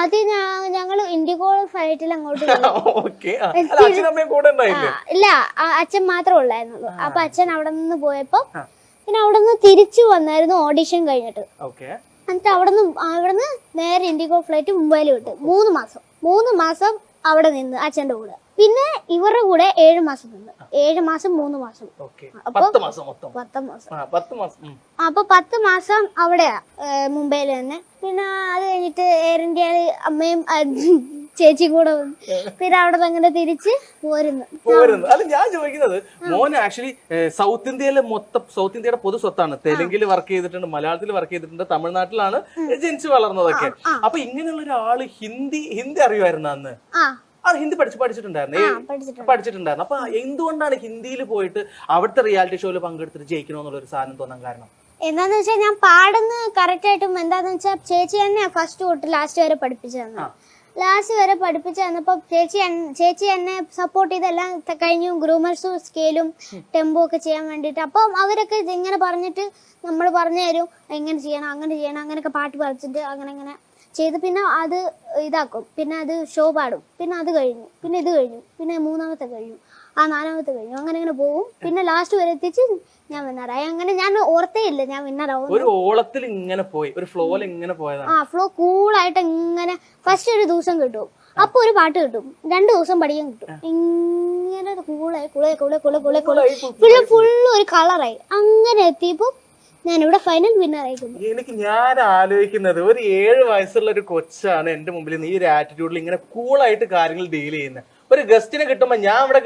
ആദ്യം ഞങ്ങള് ഇൻഡിഗോ ഫ്ലൈറ്റിൽ അങ്ങോട്ട് ഇല്ല, അച്ഛൻ മാത്രമേ ഉള്ളായിരുന്നുള്ളൂ. അപ്പൊ അച്ഛൻ അവിടെ നിന്ന് പോയപ്പോ പിന്നെ അവിടെ നിന്ന് തിരിച്ചു വന്നായിരുന്നു ഓഡിഷൻ കഴിഞ്ഞിട്ട്. എന്നിട്ട് അവിടുന്ന് നേരെ ഇൻഡിഗോ ഫ്ലൈറ്റ് മുംബൈയിൽ വിട്ടു. 3 മാസം അവിടെ നിന്ന് അച്ഛന്റെ കൂടെ. പിന്നെ ഇവരുടെ കൂടെ 7 മാസം നിന്ന്. 7 മാസം 3 മാസം, അപ്പൊ 10 മാസം. അപ്പൊ 10 മാസം അവിടെയാ മുംബൈയിൽ തന്നെ. പിന്നെ അത് കഴിഞ്ഞിട്ട് എയർ ഇന്ത്യയില് അമ്മയും ചേച്ചി കൂടെ പിന്നെ അവിടെ അങ്ങനെ തിരിച്ച് പോരുന്നു. അല്ല ഞാൻ ചോദിക്കുന്നത്, മോന് ആക്ച്വലി സൗത്ത് ഇന്ത്യയുടെ പൊതു സ്വത്താണ്. തെലുങ്കിൽ വർക്ക് ചെയ്തിട്ടുണ്ട്, മലയാളത്തിൽ വർക്ക് ചെയ്തിട്ടുണ്ട്, തമിഴ്നാട്ടിലാണ് ജനിച്ചു വളർന്നതൊക്കെ. അപ്പൊ ഇങ്ങനെയുള്ള ഒരാള് ഹിന്ദി അറിയുമായിരുന്നു അന്ന്? ഹിന്ദി പഠിച്ചിട്ടുണ്ടായിരുന്നു. അപ്പൊ എന്തുകൊണ്ടാണ് ഹിന്ദിയിൽ പോയിട്ട് അവിടുത്തെ റിയാലിറ്റി ഷോയിൽ പങ്കെടുത്തിട്ട് ജയിക്കണമെന്നുള്ള ഒരു സാധനം തോന്നാൻ കാരണം? എന്താന്ന് വെച്ചാൽ ഞാൻ പാടുന്ന കറക്റ്റ് ആയിട്ടും എന്താന്ന് വെച്ചാൽ ചേച്ചി തന്നെ ഫസ്റ്റ് തൊട്ട് ലാസ്റ്റ് വരെ പഠിപ്പിച്ചു തന്നു. തന്നപ്പോ ചേച്ചി എന്നെ സപ്പോർട്ട് ചെയ്തെല്ലാം കഴിഞ്ഞു. ഗ്രൂമേഴ്സും സ്കെയിലും ടെമ്പോ ഒക്കെ ചെയ്യാൻ വേണ്ടിട്ട്. അപ്പം അവരൊക്കെ ഇങ്ങനെ പറഞ്ഞിട്ട് നമ്മൾ പറഞ്ഞു തരും, എങ്ങനെ ചെയ്യണം, അങ്ങനെ ചെയ്യണം, അങ്ങനെയൊക്കെ പാട്ട് പഠിച്ചിട്ട് അങ്ങനെ ചെയ്ത് പിന്നെ അത് ഇതാക്കും. പിന്നെ അത് ഷോ പാടും. പിന്നെ അത് കഴിഞ്ഞു, പിന്നെ ഇത് കഴിഞ്ഞു, പിന്നെ 3ാമത്തെ കഴിഞ്ഞു, 4ാമത്തെ കഴിഞ്ഞു, അങ്ങനെ പോകും. പിന്നെ ലാസ്റ്റ് വരെ എത്തിച്ച് ഞാൻ വിന്നറായി. അങ്ങനെ ഞാൻ ഓർത്തേ ഇല്ല ഞാൻ വിന്നറാവും. ഒരു ഓളത്തിൽ ഇങ്ങനെ പോയി, ഒരു ഫ്ലോയിൽ ഇങ്ങനെ പോയതാണ്. ഫ്ലോ കൂളായിട്ട് ഇങ്ങനെ ഫസ്റ്റ് ഒരു ദിവസം കിട്ടും, അപ്പൊ ഒരു പാട്ട് കിട്ടും, 2 ദിവസം പഠിക്കാൻ കിട്ടും. ഇങ്ങനെ കൂളായി ഫുള്ള് ഒരു കളറായി. അങ്ങനെ എത്തിയപ്പോ ഞാനിവിടെ ഫൈനൽ വിന്നർ ആയിരുന്നു. ഞാൻ ആലോചിക്കുന്നത്, ഒരു 7 വയസ്സുള്ള ഒരു കൊച്ചാണ് എന്റെ മുമ്പിൽ ഈ ഒരു ആറ്റിറ്റ്യൂഡിൽ ഇങ്ങനെ കൂളായിട്ട് കാര്യങ്ങൾ ഡീൽ ചെയ്യുന്നത്. ഒരു ഗസ്റ്റിനെ കിട്ടുമ്പോ ഞാൻ ഇവിടെ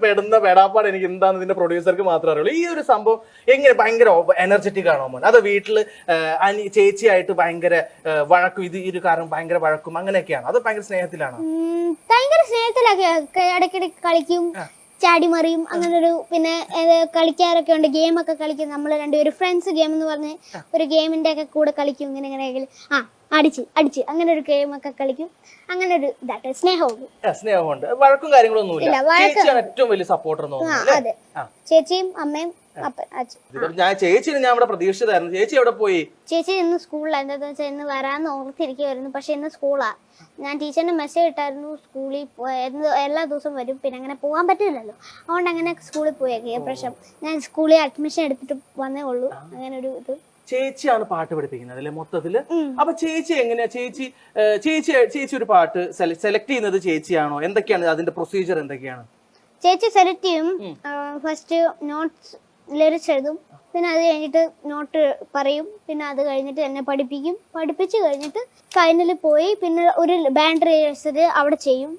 പെടുന്ന പെടാപ്പാട് എനിക്ക് എന്താന്ന് ഇതിന്റെ പ്രൊഡ്യൂസർക്ക് മാത്രമേ അറിയുള്ളൂ. ഈ ഒരു സംഭവം എങ്ങനെ ഭയങ്കര എനർജറ്റിക് ആണോ മോൻ? അത് വീട്ടില് ചേച്ചിയായിട്ട് ഭയങ്കര വഴക്കും, ഈ ഒരു കാരണം ഭയങ്കര വഴക്കും അങ്ങനെയൊക്കെയാണ്? അത് ഭയങ്കര സ്നേഹത്തിലാണോ? ഭയങ്കര സ്നേഹത്തിലൊക്കെ ഇടയ്ക്കിടയ്ക്ക് കളിക്കും, ചാടിമറിയും, അങ്ങനൊരു. പിന്നെ കളിക്കാറൊക്കെ ഉണ്ട്, ഗെയിമൊക്കെ കളിക്കും. നമ്മൾ രണ്ടുപേരും ഫ്രണ്ട്സ് ഗെയിം എന്ന് പറഞ്ഞ് ഒരു ഗെയിമിന്റെ ഒക്കെ കൂടെ കളിക്കും. ഇങ്ങനെ അടിച്ച് അങ്ങനെ ഒരു ഗെയിമൊക്കെ കളിക്കും. അങ്ങനെ ഒരു സ്നേഹമുണ്ട്. വഴക്കും കാര്യങ്ങളൊന്നുമില്ല. ഏറ്റവും വലിയ സപ്പോർട്ടർ. അതെ, ചേച്ചിയും അമ്മയും ചേച്ചിനെ ഞാൻ ഇവിടെ പ്രതീക്ഷിച്ചതായിരുന്നു. ചേച്ചി എവിടെ പോയി? ചേച്ചി ഇന്ന് സ്കൂളിലാണ്. എന്താന്ന് വെച്ചാൽ ഇന്ന് വരാന്ന് ഓർത്തിരിക്കുവായിരുന്നു. പക്ഷെ ഇന്ന് സ്കൂളാ. ഞാൻ ടീച്ചറിന് മെസ്സേജ് ഇട്ടായിരുന്നു, സ്കൂളിൽ എല്ലാ ദിവസവും വരും. പിന്നെ അങ്ങനെ പോകാൻ പറ്റില്ലല്ലോ, അതുകൊണ്ട് അങ്ങനെ സ്കൂളിൽ പോയേക്കെ. പ്രശ്നം ഞാൻ സ്കൂളിൽ അഡ്മിഷൻ എടുത്തിട്ട് വന്നേ ഉള്ളൂ. അങ്ങനെ ഒരു ഇത്. ചേച്ചിയാണ് പാട്ട് പഠിപ്പിക്കുന്നത് അല്ലെ മൊത്തത്തില്? അപ്പൊ ചേച്ചി എങ്ങനെയാ? ചേച്ചി ഒരു പാട്ട് സെലക്ട് ചെയ്യുന്നത് ചേച്ചിയാണോ? എന്തൊക്കെയാണ് അതിന്റെ പ്രൊസീജിയർ? എന്തൊക്കെയാണ്? ചേച്ചി സെലക്ട് ചെയ്യും. ഫസ്റ്റ് നോട്ട്സ് ലിറിക്സ് എഴുതും. പിന്നെ അത് കഴിഞ്ഞിട്ട് നോട്ട് പറയും. പിന്നെ അത് കഴിഞ്ഞിട്ട് എന്നെ പഠിപ്പിച്ച് കഴിഞ്ഞിട്ട് ഫൈനലിൽ പോയി പിന്നെ ഒരു ബാൻഡ് റിഹേഴ്സൽ അവിടെ ചെയ്യും.